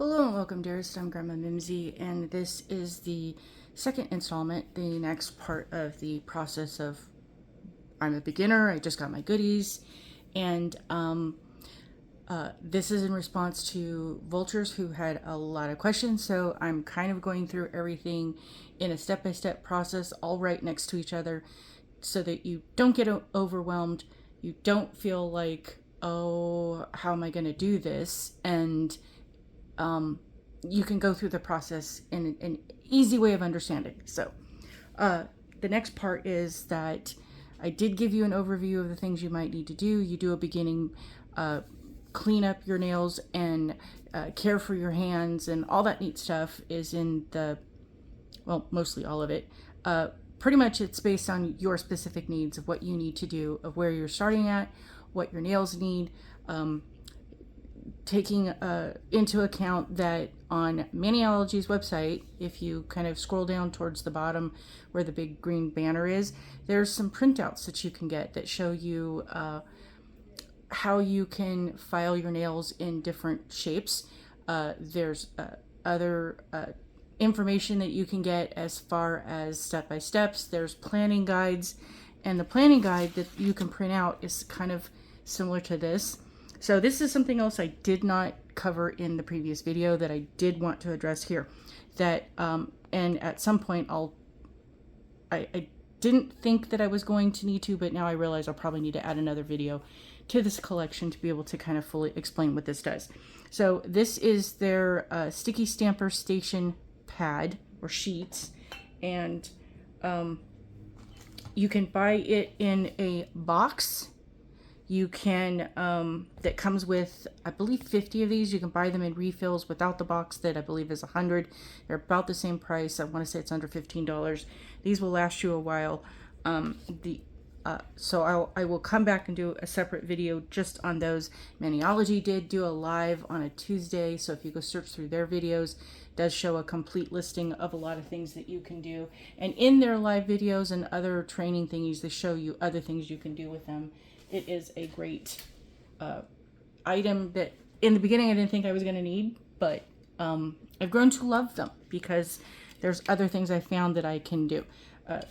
Hello and welcome, dearest. I'm Grandma Mimsy, and this is the second installment, the next part of the process of I'm a beginner, I just got my goodies, and this is in response to Vultures who had a lot of questions, so I'm kind of going through everything in a step-by-step process, all right next to each other, so that you don't get overwhelmed, you don't feel like, oh, how am I going to do this, and you can go through the process in an easy way of understanding. So the next part is that I did give you an overview of the things you might need to do. You do a beginning clean up your nails and care for your hands, and all that neat stuff is in the, well, mostly all of it. Pretty much it's based on your specific needs of what you need to do, of where you're starting at, what your nails need, taking into account that on Maniology's website, if you kind of scroll down towards the bottom where the big green banner is, there's some printouts that you can get that show you how you can file your nails in different shapes. There's other information that you can get as far as step-by-steps. There's planning guides, and the planning guide that you can print out is kind of similar to this. So this is something else I did not cover in the previous video that I did want to address here. That and at some point I didn't think that I was going to need to, but now I realize I'll probably need to add another video to this collection to be able to kind of fully explain what this does. So this is their sticky stamper station pad or sheets, and you can buy it in a box. You can, that comes with, I believe, 50 of these. You can buy them in refills without the box that I believe is 100. They're about the same price. I want to say it's under $15. These will last you a while. So I will come back and do a separate video just on those. Maniology did do a live on a Tuesday, so if you go search through their videos, it does show a complete listing of a lot of things that you can do. And in their live videos and other training thingies, they show you other things you can do with them. It is a great item that in the beginning I didn't think I was going to need, but I've grown to love them because there's other things I found that I can do.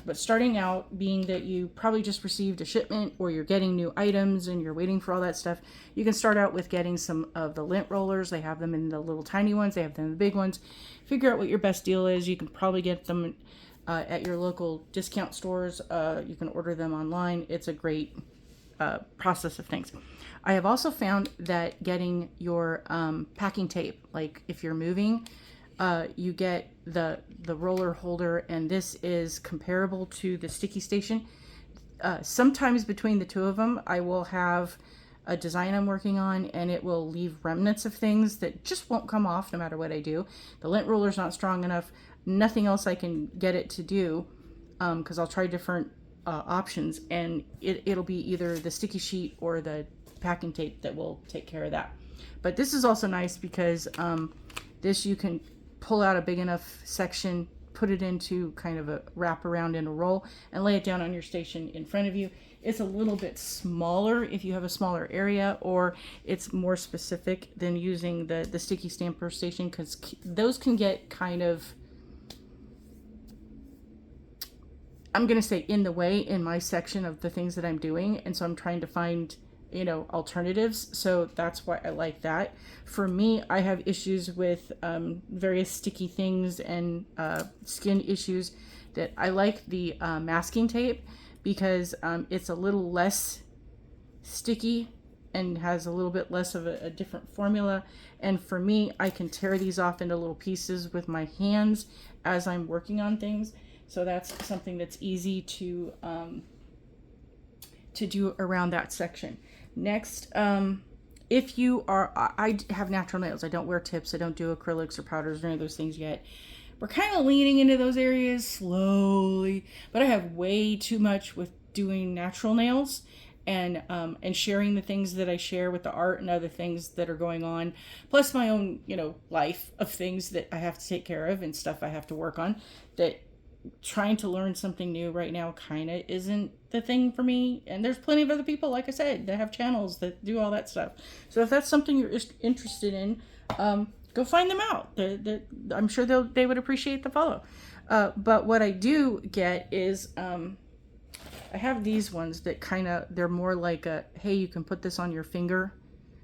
But starting out, being that you probably just received a shipment or you're getting new items and you're waiting for all that stuff, you can start out with getting some of the lint rollers. They have them in the little tiny ones. They have them in the big ones. Figure out what your best deal is. You can probably get them at your local discount stores. You can order them online. It's a great process of things. I have also found that getting your packing tape, like if you're moving, you get the roller holder, and this is comparable to the sticky station. Sometimes between the two of them, I will have a design I'm working on, and it will leave remnants of things that just won't come off no matter what I do. The lint roller's not strong enough. Nothing else I can get it to do, because I'll try different options, and it'll be either the sticky sheet or the packing tape that will take care of that. But this is also nice because this you can pull out a big enough section, put it into kind of a wrap around in a roll, and lay it down on your station in front of you. It's a little bit smaller if you have a smaller area, or it's more specific than using the sticky stamper station, because those can get kind of, I'm going to say, in the way in my section of the things that I'm doing. And so I'm trying to find, alternatives. So that's why I like that. For me, I have issues with various sticky things and skin issues, that I like the masking tape because it's a little less sticky and has a little bit less of a different formula. And for me, I can tear these off into little pieces with my hands as I'm working on things. So that's something that's easy to do around that section. Next, if you are, I have natural nails. I don't wear tips. I don't do acrylics or powders or any of those things yet. We're kind of leaning into those areas slowly, but I have way too much with doing natural nails and sharing the things that I share with the art and other things that are going on, plus my own, life of things that I have to take care of and stuff I have to work on, that trying to learn something new right now kind of isn't the thing for me. And there's plenty of other people, like I said, that have channels that do all that stuff. So if that's something you're interested in, go find them out. I'm sure they would appreciate the follow. But what I do get is I have these ones that they're more like a, hey, you can put this on your finger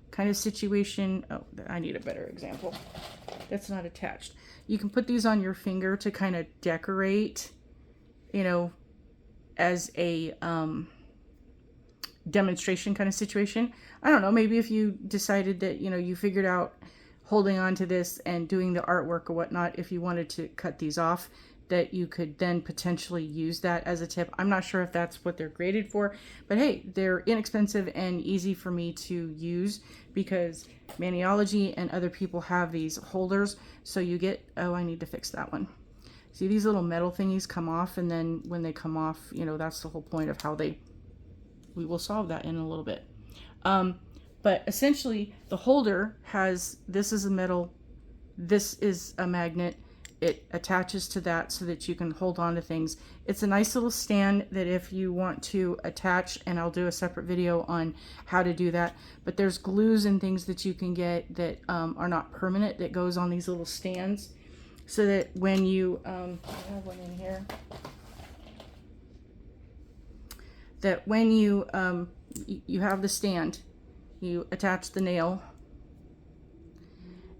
kind of situation. Oh, I need a better example. That's not attached. You can put these on your finger to kind of decorate, you know, as a demonstration kind of situation. I don't know, maybe if you decided that, you know, you figured out holding on to this and doing the artwork or whatnot, if you wanted to cut these off, that you could then potentially use that as a tip. I'm not sure if that's what they're graded for, but hey, they're inexpensive and easy for me to use because Maniology and other people have these holders. So you get, oh, I need to fix that one. See, these little metal thingies come off, and then when they come off, you know, that's the whole point of how we will solve that in a little bit. But essentially the holder has, this is a metal, this is a magnet. It attaches to that so that you can hold on to things. It's a nice little stand that if you want to attach, and I'll do a separate video on how to do that, but there's glues and things that you can get that are not permanent that goes on these little stands so that when you, I have one in here, that when you, you have the stand, you attach the nail,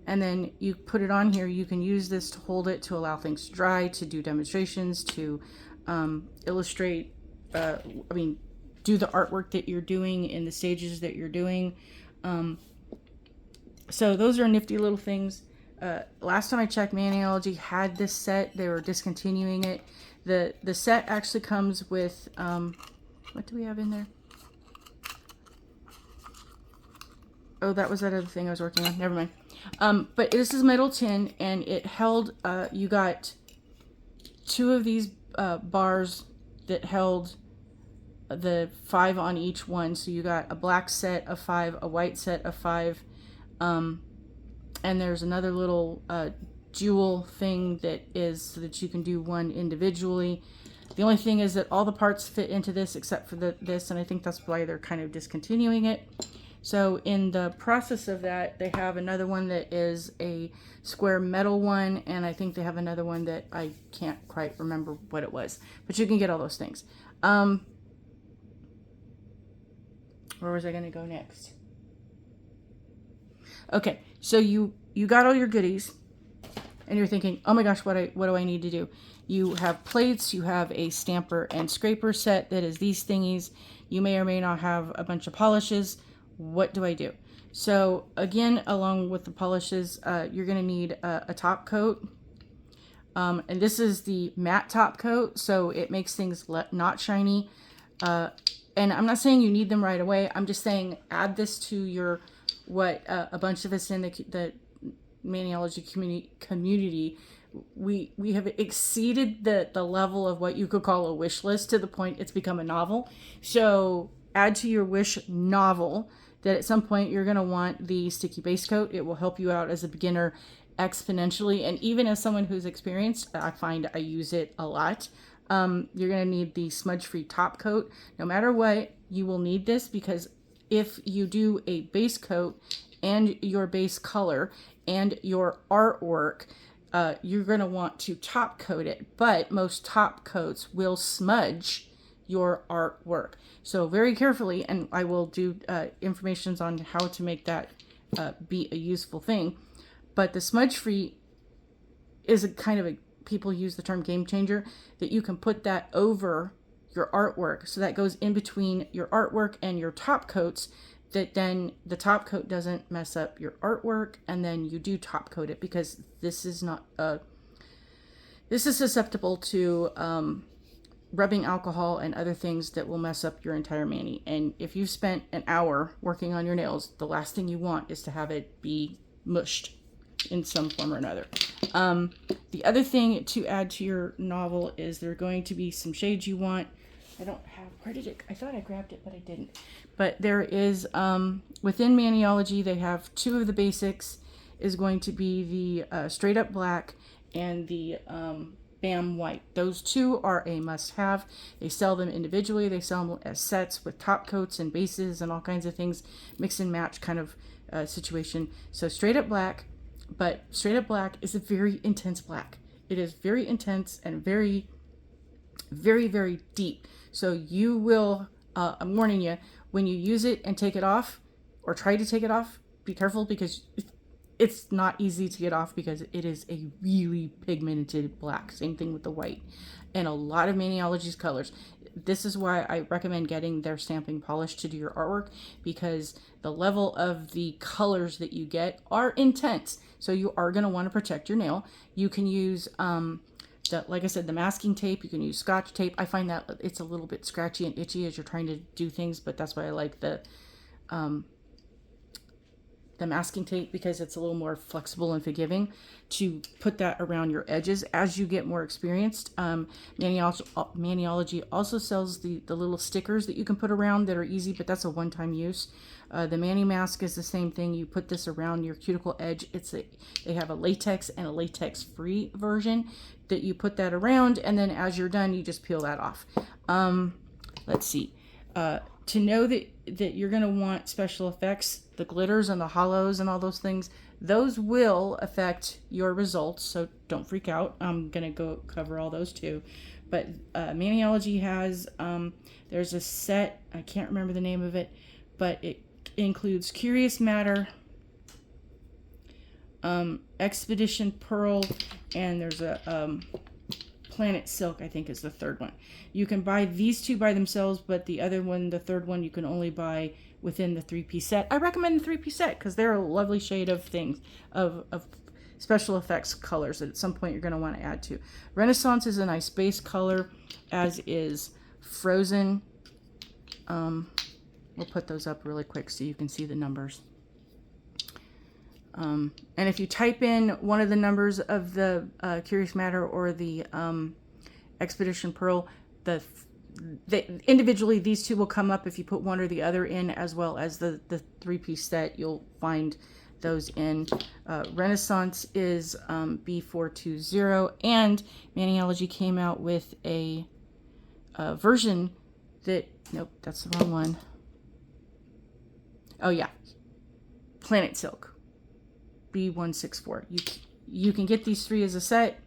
and then you put it on here. You can use this to hold it, to allow things to dry, to do demonstrations, to illustrate, do the artwork that you're doing in the stages that you're doing. So those are nifty little things. Last time I checked, Maniology had this set. They were discontinuing it. The set actually comes with, what do we have in there? Oh, that was that other thing I was working on. Never mind. But this is metal tin, and it held, you got 2 of these bars that held the 5 on each one. So you got a black set of 5, a white set of 5, and there's another little jewel thing that is so that you can do one individually. The only thing is that all the parts fit into this except for this, and I think that's why they're kind of discontinuing it. So in the process of that, they have another one that is a square metal one, and I think they have another one that I can't quite remember what it was, but you can get all those things. Where was I going to go next? Okay, so you got all your goodies, and you're thinking, oh my gosh, what do I need to do? You have plates, you have a stamper and scraper set that is these thingies. You may or may not have a bunch of polishes. What do I do? So again, along with the polishes, you're going to need a top coat. And this is the matte top coat, so it makes things not shiny. And I'm not saying you need them right away. I'm just saying add this to your, what a bunch of us in the Maniology community, we have exceeded the level of what you could call a wish list to the point it's become a novel. So add to your wish novel that at some point you're going to want the sticky base coat. It will help you out as a beginner exponentially. And even as someone who's experienced, I find I use it a lot. You're going to need the smudge-free top coat. No matter what, you will need this because if you do a base coat and your base color and your artwork, you're going to want to top coat it. But most top coats will smudge your artwork. So very carefully, and I will do informations on how to make that be a useful thing. But the smudge free is a kind of a, people use the term game changer, that you can put that over your artwork. So that goes in between your artwork and your top coats, that then the top coat doesn't mess up your artwork, and then you do top coat it because this is not this is susceptible to rubbing alcohol and other things that will mess up your entire mani. And if you've spent an hour working on your nails, the last thing you want is to have it be mushed in some form or another. The other thing to add to your novel is there are going to be some shades you want. I don't have, where did it, I thought I grabbed it, but I didn't. But there is, within Maniology, they have 2 of the basics is going to be the straight up black and the Bam white. Those 2 are a must-have. They sell them individually. They sell them as sets with top coats and bases and all kinds of things, mix and match kind of situation. So straight up black, But straight up black is a very intense black. It is very intense and very, very, very deep. So you will, I'm warning you, when you use it and take it off or try to take it off, be careful because it's not easy to get off because it is a really pigmented black. Same thing with the white and a lot of Maniology's colors. This is why I recommend getting their stamping polish to do your artwork, because the level of the colors that you get are intense. So you are going to want to protect your nail. You can use, like I said, the masking tape. You can use Scotch tape. I find that it's a little bit scratchy and itchy as you're trying to do things, but that's why I like the masking tape, because it's a little more flexible and forgiving to put that around your edges as you get more experienced. Maniology also sells the little stickers that you can put around that are easy, but that's a one-time use. The Mani mask is the same thing. You put this around your cuticle edge. They have a latex and a latex-free version that you put that around, and then as you're done, you just peel that off. Let's see. To know that you're going to want special effects, the glitters and the hollows and all those things, those will affect your results, so don't freak out. I'm going to go cover all those too. But Maniology has, there's a set, I can't remember the name of it, but it includes Curious Matter, Expedition Pearl, and there's a Planet Silk, I think is the third one. You can buy these two by themselves, but the other one, the third one, you can only buy within the 3-piece set. I recommend the 3-piece set because they're a lovely shade of things, of special effects colors that at some point you're going to want to add to. Renaissance is a nice base color, as is Frozen. We'll put those up really quick so you can see the numbers. And if you type in one of the numbers of the Curious Matter or the Expedition Pearl, individually these two will come up. If you put one or the other in, as well as the 3-piece set, you'll find those in. Renaissance is B420, and Maniology came out with a version that, nope, that's the wrong one. Oh yeah, Planet Silk. B164. You can get these 3 as a set.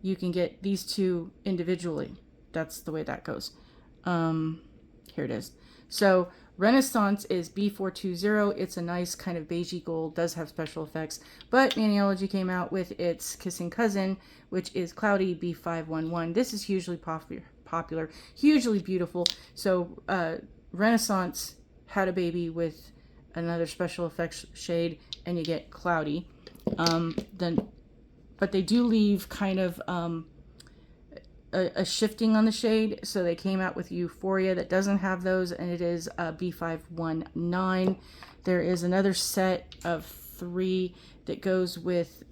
You can get these 2 individually. That's the way that goes. Here it is. So Renaissance is B420. It's a nice kind of beigey gold, does have special effects, but Maniology came out with its kissing cousin, which is Cloudy B511. This is hugely popular, hugely beautiful. So Renaissance had a baby with another special effects shade, and you get Cloudy. But they do leave kind of a shifting on the shade, so they came out with Euphoria that doesn't have those, and it is B519. There is another set of 3 that goes with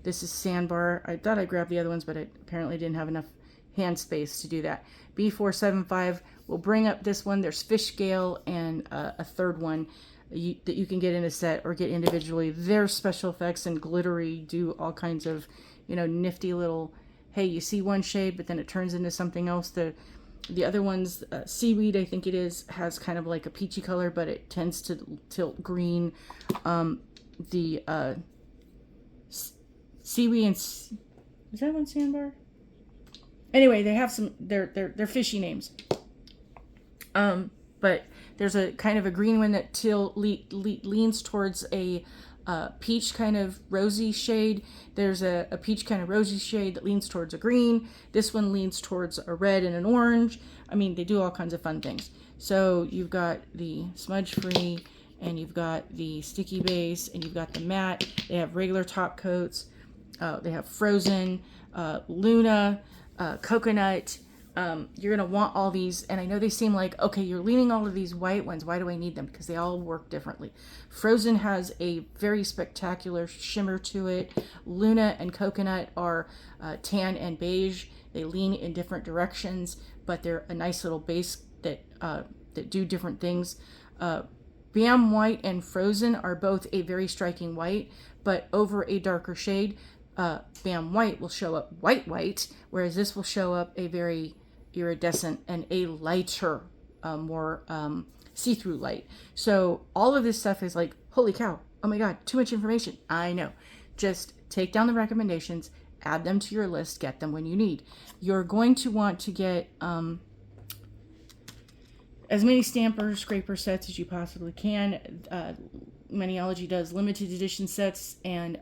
this is Sandbar. I thought I grabbed the other ones, but I apparently didn't have enough hand space to do that. B475 will bring up this one. There's Fish Scale and a third one that you can get in a set or get individually. They're special effects and glittery, do all kinds of, nifty little, hey, you see one shade, but then it turns into something else. The other one's Seaweed, I think it is, has kind of like a peachy color, but it tends to tilt green. The Seaweed and, is that one Sandbar? Anyway, they have some, they're fishy names. But there's a kind of a green one that leans towards a peach kind of rosy shade. There's a peach kind of rosy shade that leans towards a green. This one leans towards a red and an orange. I mean, they do all kinds of fun things. So you've got the smudge free, and you've got the sticky base, and you've got the matte. They have regular top coats. They have Frozen, Luna, Coconut. You're going to want all these, and I know they seem like, okay, you're leaning all of these white ones. Why do I need them? Because they all work differently. Frozen has a very spectacular shimmer to it. Luna and Coconut are tan and beige. They lean in different directions, but they're a nice little base that do different things. Bam White and Frozen are both a very striking white, but over a darker shade. Bam White will show up white, whereas this will show up a very iridescent and a lighter, more see-through light. So all of this stuff is like, holy cow, Oh my God, too much information. I know. Just take down the recommendations, add them to your list, get them when you need. You're going to want to get as many stamper scraper sets as you possibly can. Maniology does limited edition sets and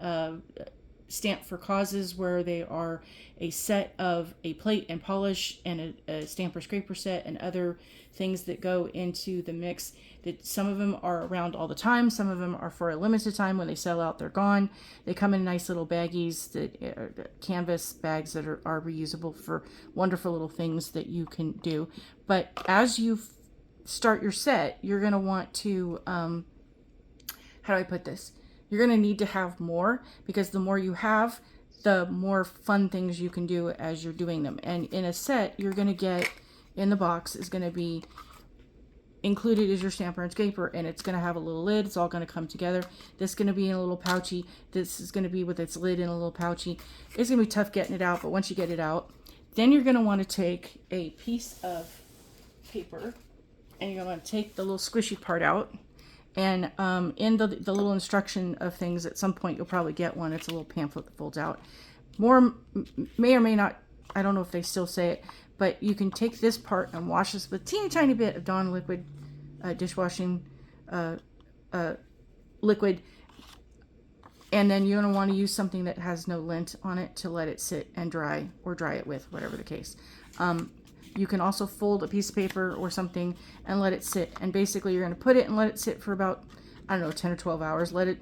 Stamp for Causes, where they are a set of a plate and polish and a stamper scraper set and other things that go into the mix. That some of them are around all the time, some of them are for a limited time. When they sell out, they're gone. They come in nice little baggies, that canvas bags that are reusable for wonderful little things that you can do. But as you start your set, you're going to want to how do I put this? You're going to need to have more, because the more you have, the more fun things you can do as you're doing them. And in a set, you're going to get, in the box, is going to be included is your stamper and scraper, and it's going to have a little lid. It's all going to come together. This is going to be in a little pouchy. This is going to be with its lid in a little pouchy. It's going to be tough getting it out, but once you get it out, then you're going to want to take a piece of paper, and you're going to want to take the little squishy part out. And in the little instruction of things, at some point you'll probably get one. It's a little pamphlet that folds out. More may or may not, I don't know if they still say it, but you can take this part and wash this with a teeny tiny bit of Dawn liquid, dishwashing liquid. And then you're going to want to use something that has no lint on it to let it sit and dry, or dry it with, whatever the case. You can also fold a piece of paper or something and let it sit. And basically you're going to put it and let it sit for about, I don't know, 10 or 12 hours. Let it,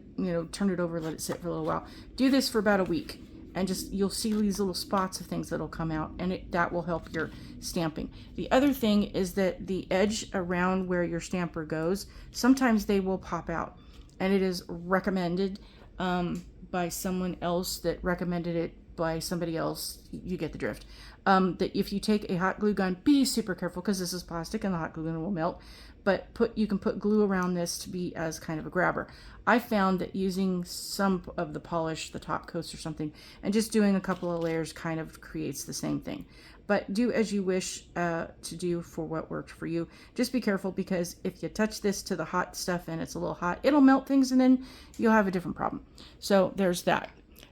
turn it over, let it sit for a little while. Do this for about a week. And just, you'll see these little spots of things that'll come out, and that will help your stamping. The other thing is that the edge around where your stamper goes, sometimes they will pop out. And it is recommended by someone else that recommended it by somebody else. You get the drift. That if you take a hot glue gun, be super careful, because this is plastic and the hot glue gun will melt, but you can put glue around this to be as kind of a grabber. I found that using some of the polish, the top coats or something, and just doing a couple of layers kind of creates the same thing. But do as you wish to do for what worked for you. Just be careful, because if you touch this to the hot stuff and it's a little hot, it'll melt things, and then you'll have a different problem. So there's that.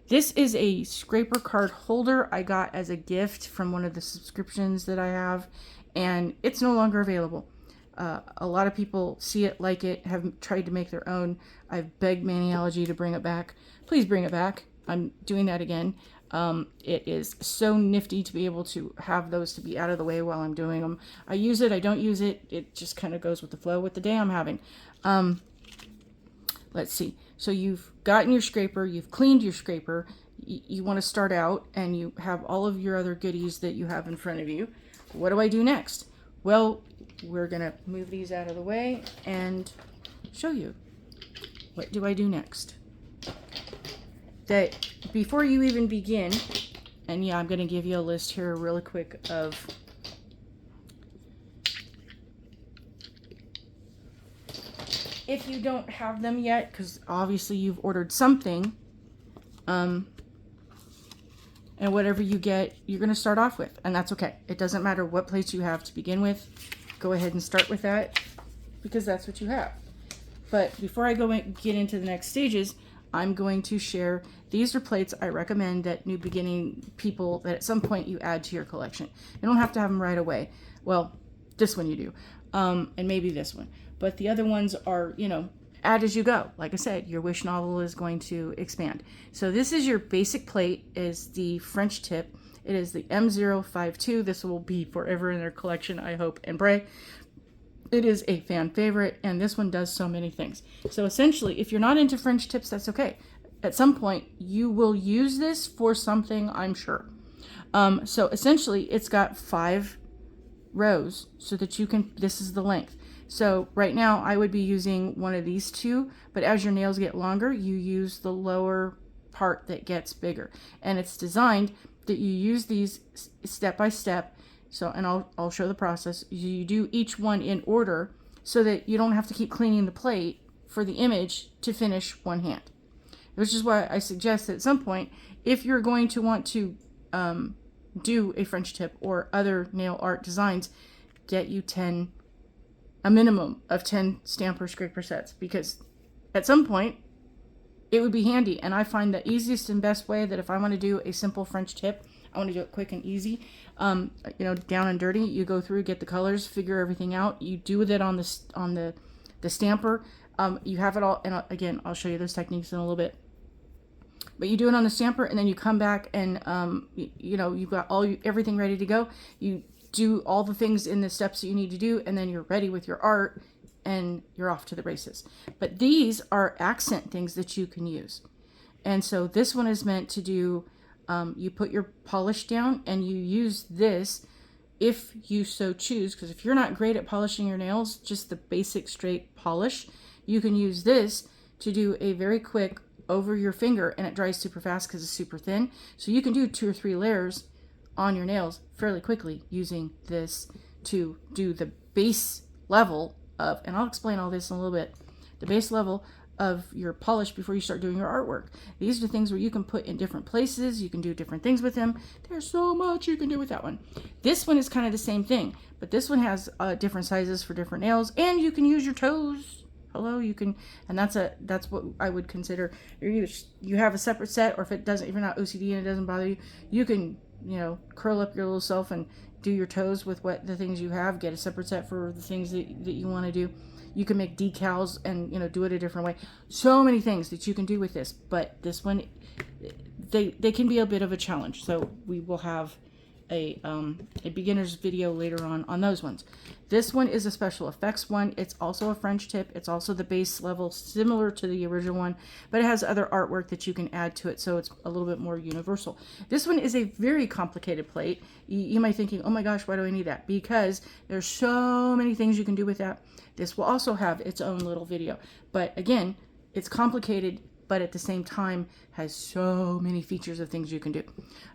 This is a scraper card holder I got as a gift from one of the subscriptions that I have, and it's no longer available. A lot of people see it, like it, have tried to make their own. I've begged Maniology to bring it back. Please bring it back. I'm doing that again. It is so nifty to be able to have those to be out of the way while I'm doing them. I use it, I don't use it. It just kind of goes with the flow with the day I'm having. Let's see. So you've gotten your scraper, you've cleaned your scraper, you want to start out, and you have all of your other goodies that you have in front of you. What do I do next? Well, we're going to move these out of the way and show you. What do I do next? That before you even begin, and yeah, I'm going to give you a list here really quick of if you don't have them yet, because obviously you've ordered something, and whatever you get, you're going to start off with, and that's okay. It doesn't matter what plates you have to begin with. Go ahead and start with that, because that's what you have. But before I get into the next stages, I'm going to share, these are plates I recommend that new beginning people, that at some point you add to your collection. You don't have to have them right away. Well, this one you do, and maybe this one. But the other ones are, add as you go. Like I said, your wish novel is going to expand. So this is your basic plate, is the French tip. It is the M052. This will be forever in their collection, I hope and pray. It is a fan favorite, and this one does so many things. So essentially, if you're not into French tips, that's okay. At some point, you will use this for something, I'm sure. So essentially, it's got 5 rows so that you can, this is the length. So right now I would be using one of these 2, but as your nails get longer, you use the lower part that gets bigger. And it's designed that you use these step by step. So, and I'll show the process. You do each one in order so that you don't have to keep cleaning the plate for the image to finish one hand. Which is why I suggest that at some point, if you're going to want to do a French tip or other nail art designs, get you a minimum of 10 stamper scraper sets, because at some point it would be handy. And I find the easiest and best way that if I want to do a simple French tip, I want to do it quick and easy, down and dirty, you go through, get the colors, figure everything out. You do that on the stamper. You have it all, and again, I'll show you those techniques in a little bit. But you do it on the stamper, and then you come back and, you've got everything ready to go. You do all the things in the steps that you need to do, and then you're ready with your art, and you're off to the races. But these are accent things that you can use. And so this one is meant to do, you put your polish down, and you use this if you so choose, because if you're not great at polishing your nails, just the basic straight polish, you can use this to do a very quick over your finger, and it dries super fast because it's super thin. So you can do 2 or 3 layers on your nails fairly quickly using this to do the base level of, and I'll explain all this in a little bit, the base level of your polish before you start doing your artwork. These are the things where you can put in different places. You can do different things with them. There's so much you can do with that one. This one is kind of the same thing, but this one has different sizes for different nails, and you can use your toes. Hello, you can, and that's what I would consider. You have a separate set, or if you're not OCD and it doesn't bother you, you can, curl up your little self and do your toes with the things you have. Get a separate set for the things that you want to do. You can make decals and, do it a different way. So many things that you can do with this, but this one, they can be a bit of a challenge. So we will have a beginner's video later on those ones. This one is a special effects one. It's also a French tip. It's also the base level, similar to the original one, but it has other artwork that you can add to it, so it's a little bit more universal. This one is a very complicated plate. You might be thinking, oh my gosh, why do I need that? Because there's so many things you can do with that. This will also have its own little video, but again, it's complicated, but at the same time has so many features of things you can do.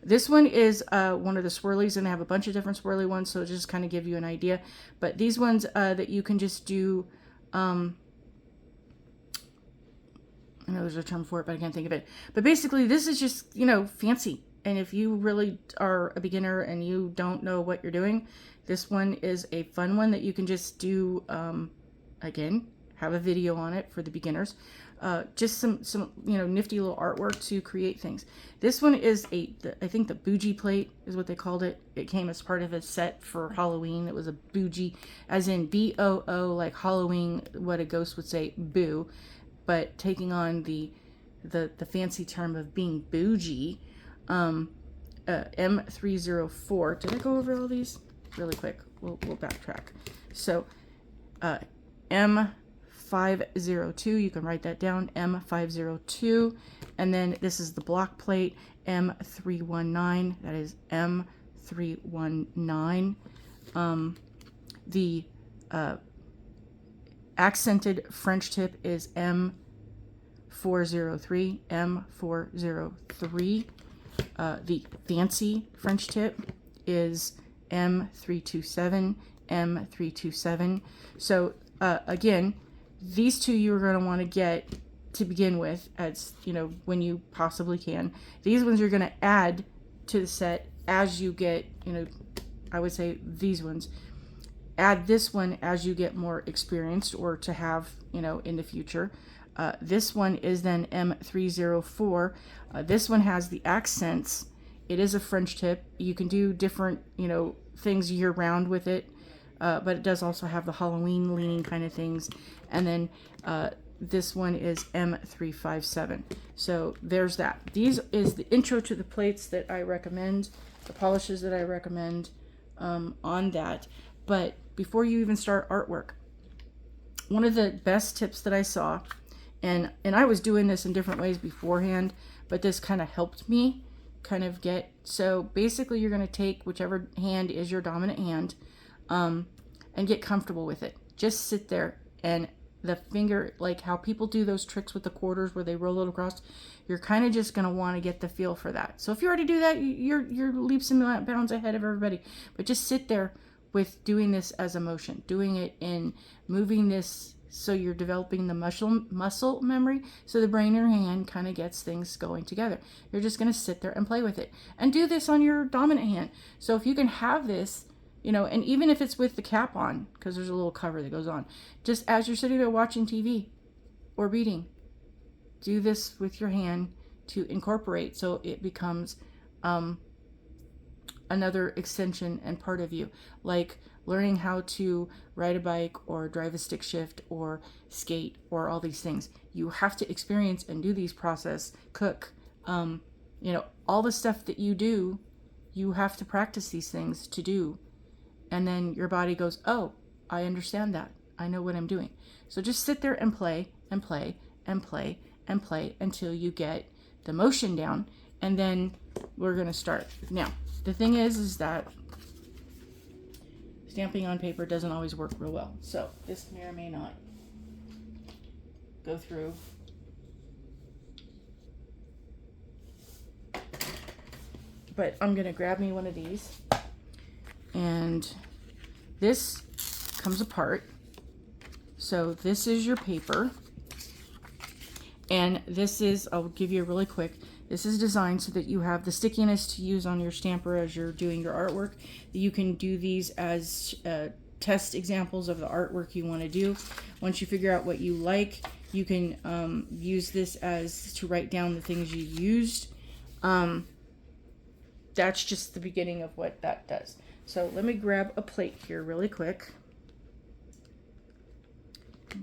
This one is one of the swirlies, and they have a bunch of different swirly ones, so just kind of give you an idea. But these ones that you can just do, I know there's a term for it, but I can't think of it. But basically, this is just, fancy. And if you really are a beginner and you don't know what you're doing, this one is a fun one that you can just do, again, have a video on it for the beginners. Just some nifty little artwork to create things. This one is I think the bougie plate is what they called it. It came as part of a set for Halloween. It was a bougie, as in B-O-O, like Halloween, what a ghost would say, boo, but taking on the fancy term of being bougie. M304. Did I go over all these really quick? We'll backtrack. So M502, you can write that down, M502, and then this is the block plate, M319, that is M319. The accented French tip is M403, M403. The fancy French tip is M327, M327. So again, these two you're going to want to get to begin with, as when you possibly can. These ones you're going to add to the set as you get, I would say these ones. Add this one as you get more experienced, or to have, in the future. This one is then M304. This one has the accents. It is a French tip. You can do different, things year round with it. But it does also have the Halloween leaning kind of things. And then this one is M357. So there's that. These is the intro to the plates that I recommend, the polishes that I recommend on that. But before you even start artwork, one of the best tips that I saw, and I was doing this in different ways beforehand, but this kind of helped me kind of get, so basically you're going to take whichever hand is your dominant hand, and get comfortable with it. Just sit there, and the finger, like how people do those tricks with the quarters where they roll it across, you're kind of just going to want to get the feel for that. So if you already do that, you're leaps and bounds ahead of everybody. But just sit there with doing this as a motion, doing it in moving this, so you're developing the muscle memory, so the brain and hand kind of gets things going together. You're just going to sit there and play with it, and do this on your dominant hand. So if you can have this, and even if it's with the cap on, because there's a little cover that goes on, just as you're sitting there watching TV or reading, do this with your hand to incorporate so it becomes another extension and part of you, like learning how to ride a bike or drive a stick shift or skate or all these things. You have to experience and do these process, cook, all the stuff that you do, you have to practice these things to do. And then your body goes, oh, I understand that. I know what I'm doing. So just sit there and play and play and play and play until you get the motion down. And then we're going to start. Now, the thing is that stamping on paper doesn't always work real well. So this may or may not go through. But I'm going to grab me one of these. And this comes apart. So this is your paper. And this is, I'll give you a really quick, this is designed so that you have the stickiness to use on your stamper as you're doing your artwork. You can do these as test examples of the artwork you want to do. Once you figure out what you like, you can use this as to write down the things you used. That's just the beginning of what that does. So let me grab a plate here really quick.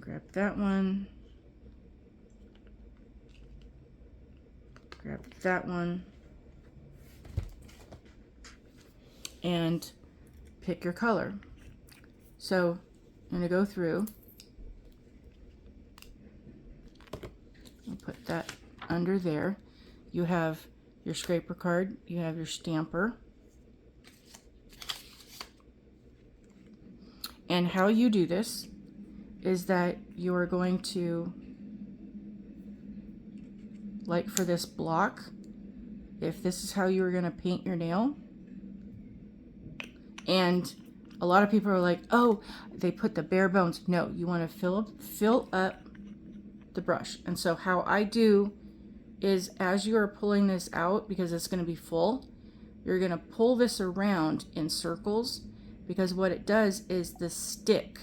Grab that one. Grab that one. And pick your color. So I'm going to go through. I'll put that under there. You have your scraper card. You have your stamper. And how you do this is that you are going to, like for this block, if this is how you were going to paint your nail, and a lot of people are like, oh, they put the bare bones. No, you want to fill up the brush. And so how I do is, as you are pulling this out, because it's going to be full, you're going to pull this around in circles, because what it does is the stick,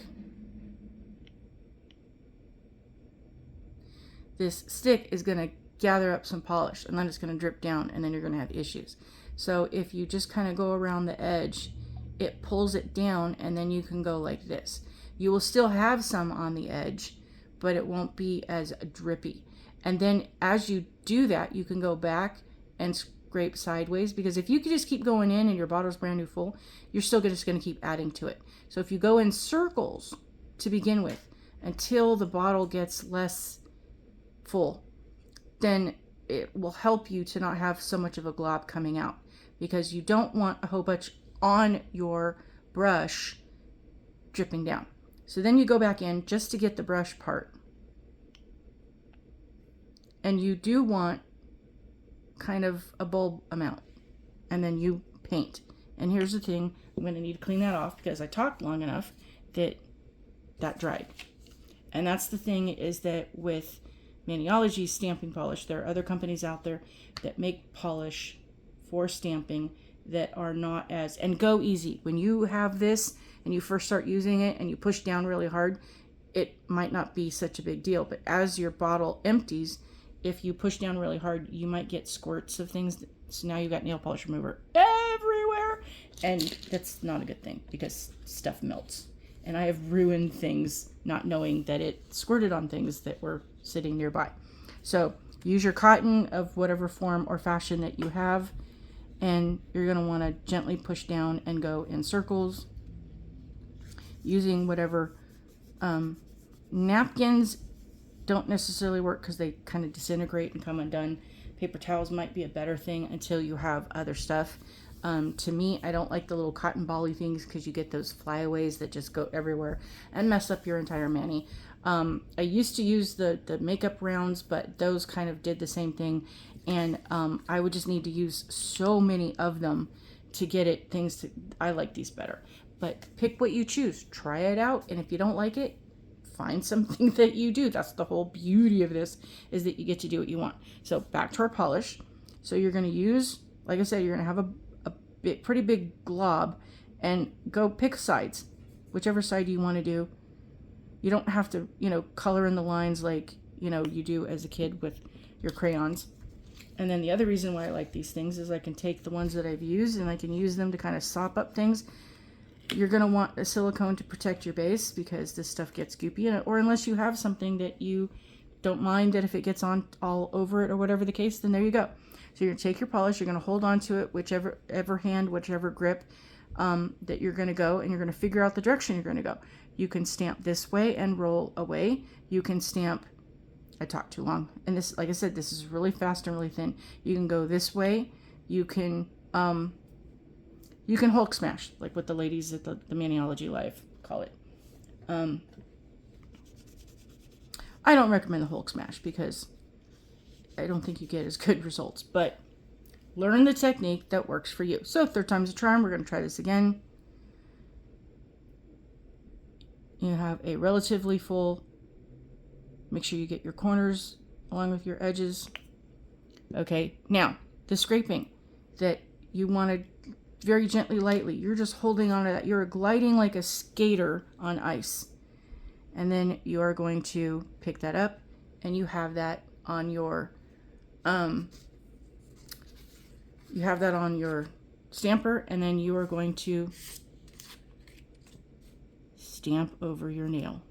this stick is going to gather up some polish, and then it's going to drip down, and then you're going to have issues. So if you just kind of go around the edge, it pulls it down, and then you can go like this. You will still have some on the edge, but it won't be as drippy. And then as you do that, you can go back and scrape sideways, because if you could just keep going in and your bottle's brand new full, you're still just going to keep adding to it. So if you go in circles to begin with until the bottle gets less full, then it will help you to not have so much of a glob coming out, because you don't want a whole bunch on your brush dripping down. So then you go back in just to get the brush part. And you do want kind of a bulb amount, and then you paint. And here's the thing, I'm going to need to clean that off because I talked long enough that dried. And that's the thing, is that with Maniology stamping polish, there are other companies out there that make polish for stamping that are not as, and go easy. When you have this and you first start using it and you push down really hard, it might not be such a big deal. But as your bottle empties, if you push down really hard, you might get squirts of things. So now you've got nail polish remover everywhere. And that's not a good thing, because stuff melts. And I have ruined things not knowing that it squirted on things that were sitting nearby. So use your cotton of whatever form or fashion that you have. And you're going to want to gently push down and go in circles using whatever. Napkins don't necessarily work because they kind of disintegrate and come undone. Paper towels might be a better thing until you have other stuff. To me, I don't like the little cotton bally things, because you get those flyaways that just go everywhere and mess up your entire mani. I used to use the makeup rounds, but those kind of did the same thing. And I would just need to use so many of them to get it things to, I like these better. But pick what you choose, try it out, and if you don't like it, find something that you do. That's the whole beauty of this, is that you get to do what you want. So back to our polish. So you're going to use, like I said, you're going to have a pretty big glob, and go pick sides, whichever side you want to do. You don't have to, color in the lines like, you know, you do as a kid with your crayons. And then the other reason why I like these things is I can take the ones that I've used and I can use them to kind of sop up things. You're going to want a silicone to protect your base because this stuff gets goopy. Or unless you have something that you don't mind that if it gets on all over it or whatever the case, then there you go. So you're going to take your polish, you're going to hold on to it, whichever hand, whichever grip that you're going to go, and you're going to figure out the direction you're going to go. You can stamp this way and roll away. You can stamp, I talked too long, and this, like I said, this is really fast and really thin. You can go this way. You can Hulk smash, like what the ladies at the Maniology Live call it. I don't recommend the Hulk smash because I don't think you get as good results, but learn the technique that works for you. So 3rd time's a charm. We're going to try this again. You have a relatively full, make sure you get your corners along with your edges. Okay, now the scraping that you want to very gently, lightly, you're just holding on to that. You're gliding like a skater on ice. And then you are going to pick that up and you have that on your stamper, and then you are going to stamp over your nail.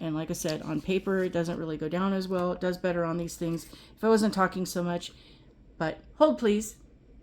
And like I said, on paper it doesn't really go down as well. It does better on these things. If I wasn't talking so much, but hold please.